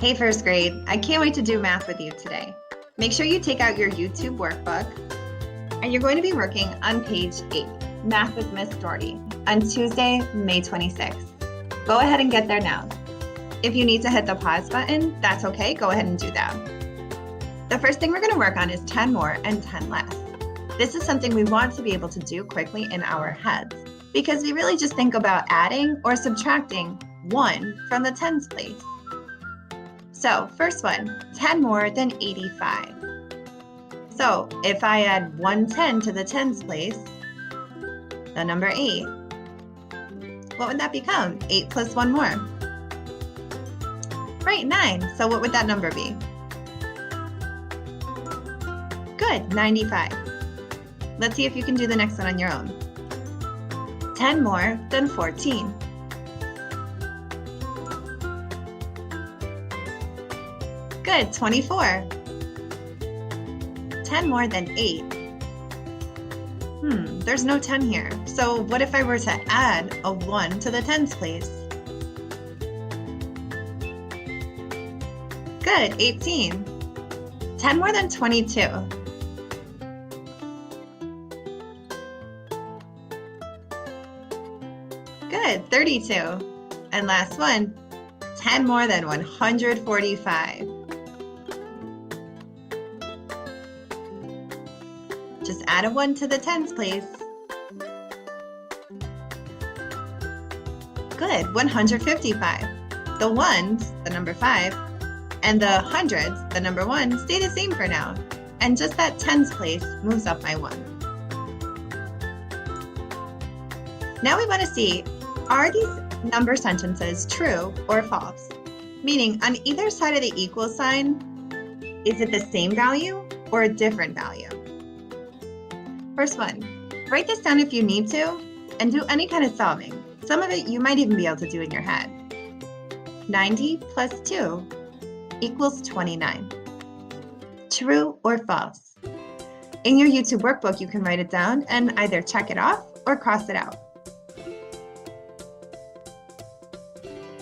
Hey first grade, I can't wait to do math with you today. Make sure you take out your YouTube workbook and you're going to be working on page 8, Math with Miss Doherty, on Tuesday, May 26th. Go ahead and get there now. If you need to hit the pause button, that's okay, go ahead and do that. The first thing we're going to work on is 10 more and 10 less. This is something we want to be able to do quickly in our heads because we really just think about adding or subtracting 1 from the tens place. So first one, 10 more than 85. So if I add 110 to the tens place, the number 8, what would that become? 8 plus 1 more. Right, 9. So what would that number be? Good, 95. Let's see if you can do the next one on your own. 10 more than 14. Good, 24. 10 more than 8. There's no 10 here. So what if I were to add a 1 to the tens place? Good, 18. 10 more than 22. Good, 32. And last one, 10 more than 145. Just add a 1 to the tens place. Good, 155. The ones, the number 5, and the hundreds, the number 1, stay the same for now. And just that tens place moves up by 1. Now we want to see, are these number sentences true or false? Meaning, on either side of the equal sign, is it the same value or a different value? First one, write this down if you need to and do any kind of solving. Some of it you might even be able to do in your head. 90 plus 2 equals 29. True or false? In your YouTube workbook, you can write it down and either check it off or cross it out.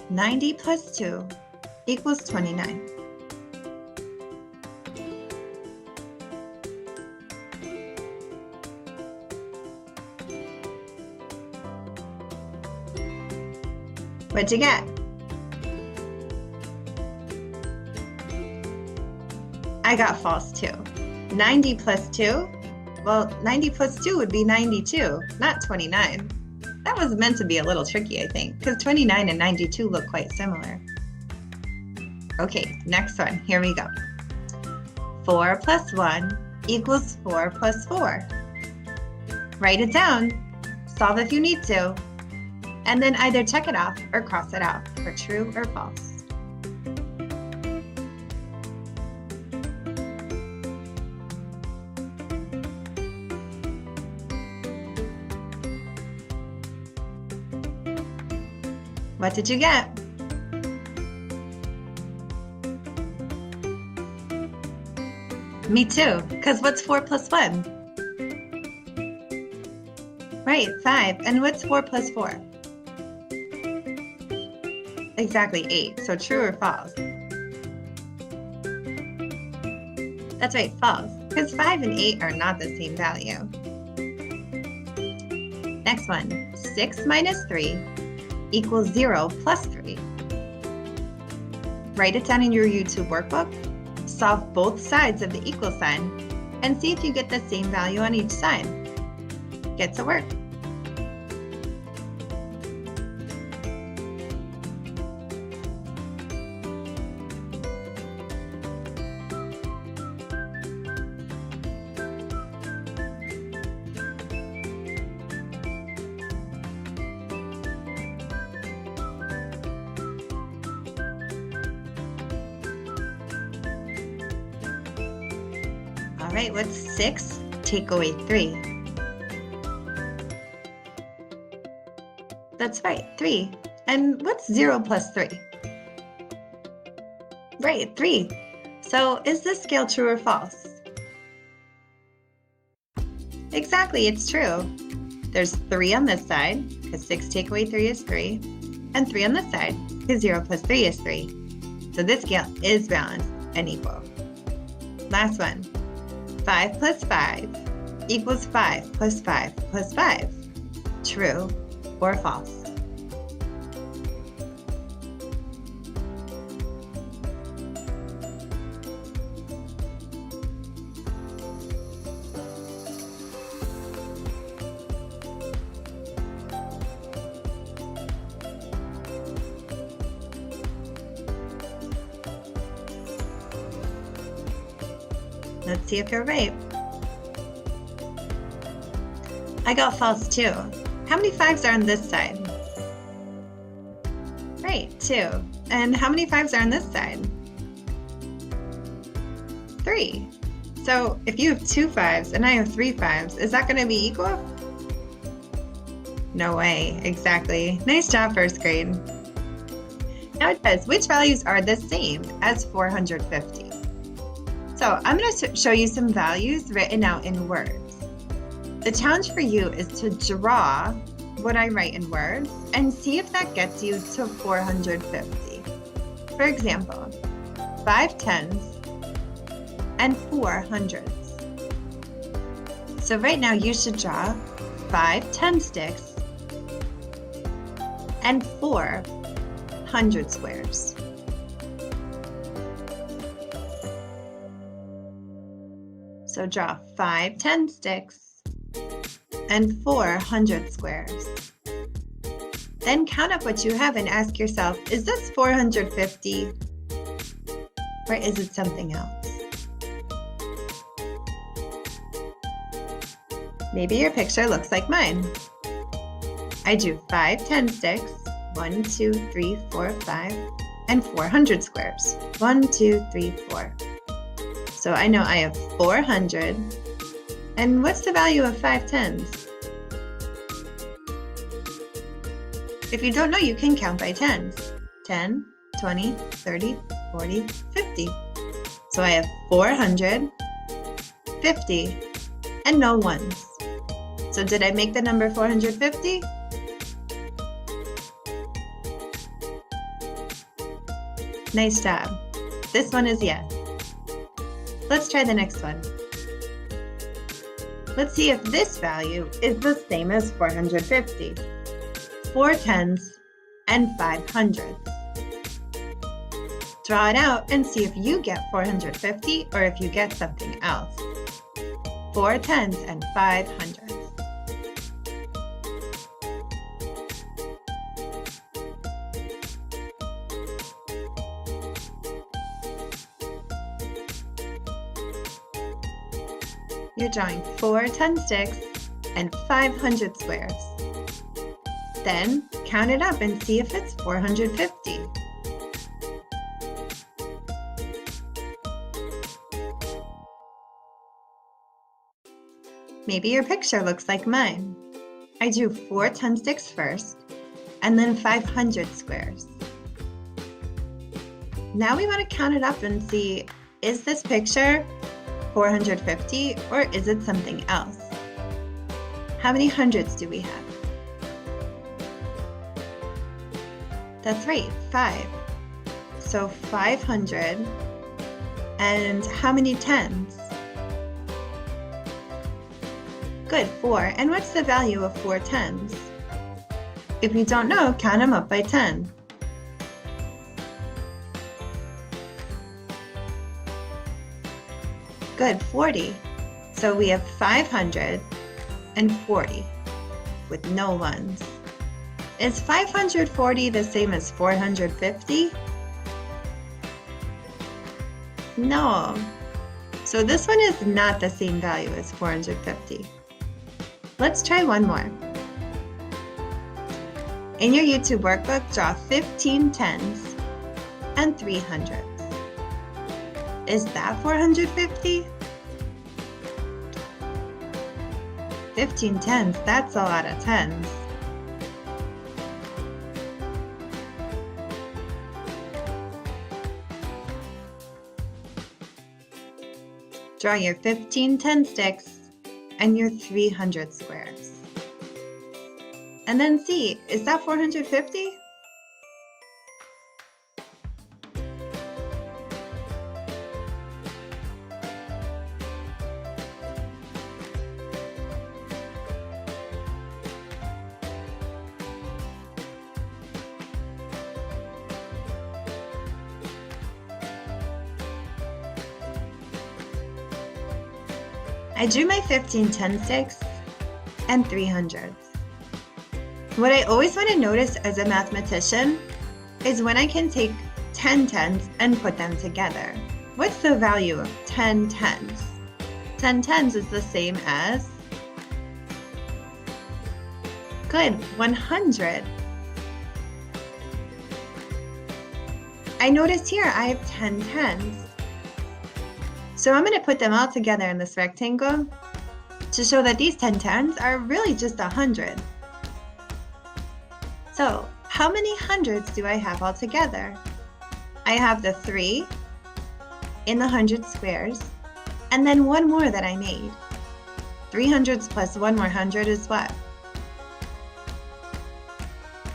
90 plus 2 equals 29. What'd you get? I got false too. 90 plus 2? Well, 90 plus 2 would be 92, not 29. That was meant to be a little tricky, I think, because 29 and 92 look quite similar. Okay, next one. Here we go. 4 plus 1 equals 4 plus 4. Write it down, solve if you need to, and then either check it off or cross it out for true or false. What did you get? Me too, because what's 4 plus 1? Right, 5. And what's 4 plus 4? Exactly, 8. So true or false? That's right, false, because 5 and 8 are not the same value. Next one, 6 minus 3 equals 0 plus 3. Write it down in your YouTube workbook, solve both sides of the equal sign, and see if you get the same value on each side. Get to work. All right, what's 6 take away 3? That's right, 3. And what's 0 plus 3? Right, 3. So is this scale true or false? Exactly, it's true. There's 3 on this side, because 6 take away 3 is 3, and 3 on this side, because 0 plus 3 is 3. So this scale is balanced and equal. Last one. 5 plus 5 equals 5 plus 5 plus 5. True or false? Let's see if you're right. I got false too. How many 5s are on this side? Right, 2. And how many 5s are on this side? 3. So if you have 2 5s and I have 3 5s, is that going to be equal? No way, exactly. Nice job, first grade. Now it says, which values are the same as 450? So I'm going to show you some values written out in words. The challenge for you is to draw what I write in words and see if that gets you to 450. For example, 5 10s and 4 hundreds. So right now you should draw 5 10 sticks and 4 100 squares. So draw 5 10 sticks and 4 100 squares. Then count up what you have and ask yourself, is this 450 or is it something else? Maybe your picture looks like mine. I drew 5 10 sticks, 1 2 3 4 5, and 400 squares, 1 2 3 4. So I know I have 400. And what's the value of 5 10s? If you don't know, you can count by 10s. 10, 20, 30, 40, 50. So I have 400, 50, and no 1s. So did I make the number 450? Nice job. This one is yes. Let's try the next one. Let's see if this value is the same as 450. 4 10s and 5 hundreds. Draw it out and see if you get 450 or if you get something else. 4 10s and 5 hundreds. You're drawing 4 10 sticks and 500 squares. Then count it up and see if it's 450. Maybe your picture looks like mine. I drew 4 10 sticks first and then 500 squares. Now we want to count it up and see, is this picture 450 or is it something else? How many hundreds do we have? That's right, 5. So 500. And how many 10s? Good, 4. And what's the value of 4 10s? If you don't know, count them up by 10. Good, 40. So we have 500 and 40 with no 1s. Is 540 the same as 450? No. So this one is not the same value as 450. Let's try one more. In your YouTube workbook, draw 15 10s and 3 hundreds. Is that 450? 15 10s, that's a lot of 10s. Draw your 15 10 sticks and your 300 squares. And then see, is that 450? I drew my 15 10-sticks and 300s. What I always want to notice as a mathematician is when I can take 10 10s and put them together. What's the value of 10 10s? 10 10s is the same as, good, 100. I noticed here I have 10 10s. So I'm going to put them all together in this rectangle to show that these 10 10s are really just 100. So how many hundreds do I have all together? I have the 3 in the 100 squares, and then one more that I made. 300s plus one more 100 is what?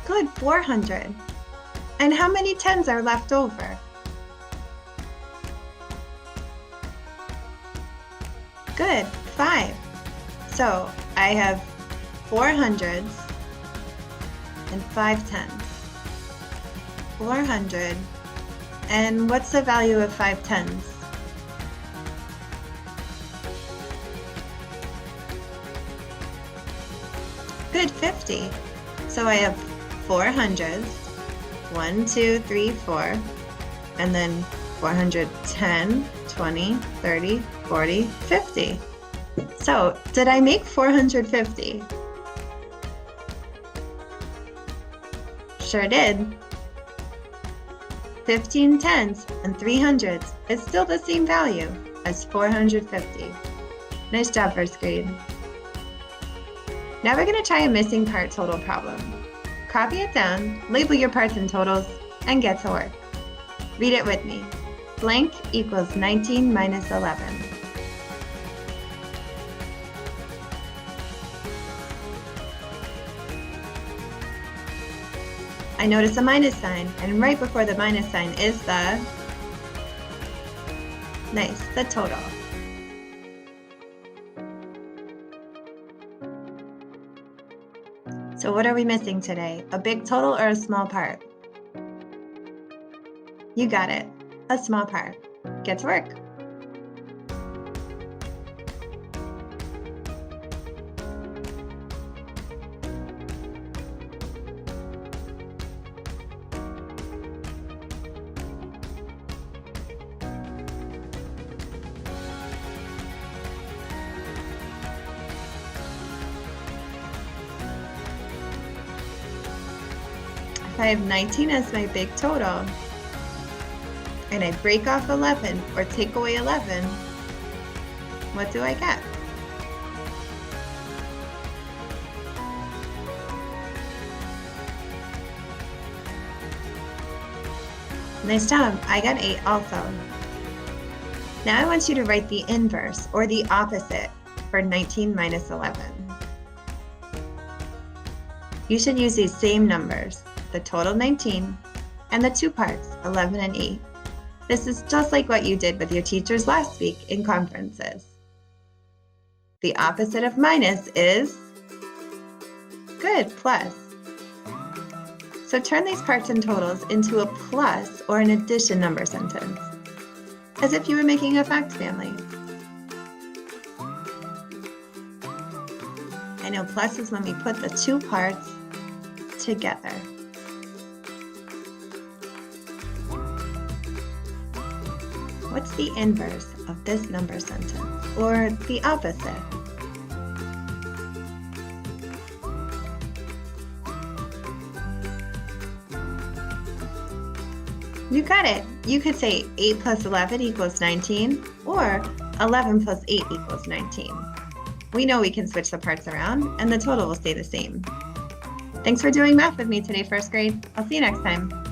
Good, 400. And how many 10s are left over? Good, 5. So I have 400s and 5 10s. 400. And what's the value of 5 10s? Good, 50. So I have 400s, 1, 2, 3, 4, and then 410, 20, 30, 40, 50. So did I make 450? Sure did. 15 10s and 300s is still the same value as 450. Nice job, first grade. Now we're going to try a missing part total problem. Copy it down, label your parts and totals, and get to work. Read it with me. Blank equals 19 minus 11. I notice a minus sign, and right before the minus sign is the total. So what are we missing today? A big total or a small part? You got it, a small part. Get to work. If I have 19 as my big total, and I break off 11 or take away 11, what do I get? Nice job, I got 8 also. Now I want you to write the inverse or the opposite for 19 minus 11. You should use these same numbers, the total 19 and the two parts, 11 and 8. This is just like what you did with your teachers last week in conferences. The opposite of minus is, good, plus. So turn these parts and totals into a plus or an addition number sentence, as if you were making a fact family. I know plus is when we put the two parts together. What's the inverse of this number sentence, or the opposite? You got it. You could say 8 plus 11 equals 19, or 11 plus 8 equals 19. We know we can switch the parts around, and the total will stay the same. Thanks for doing math with me today, first grade. I'll see you next time.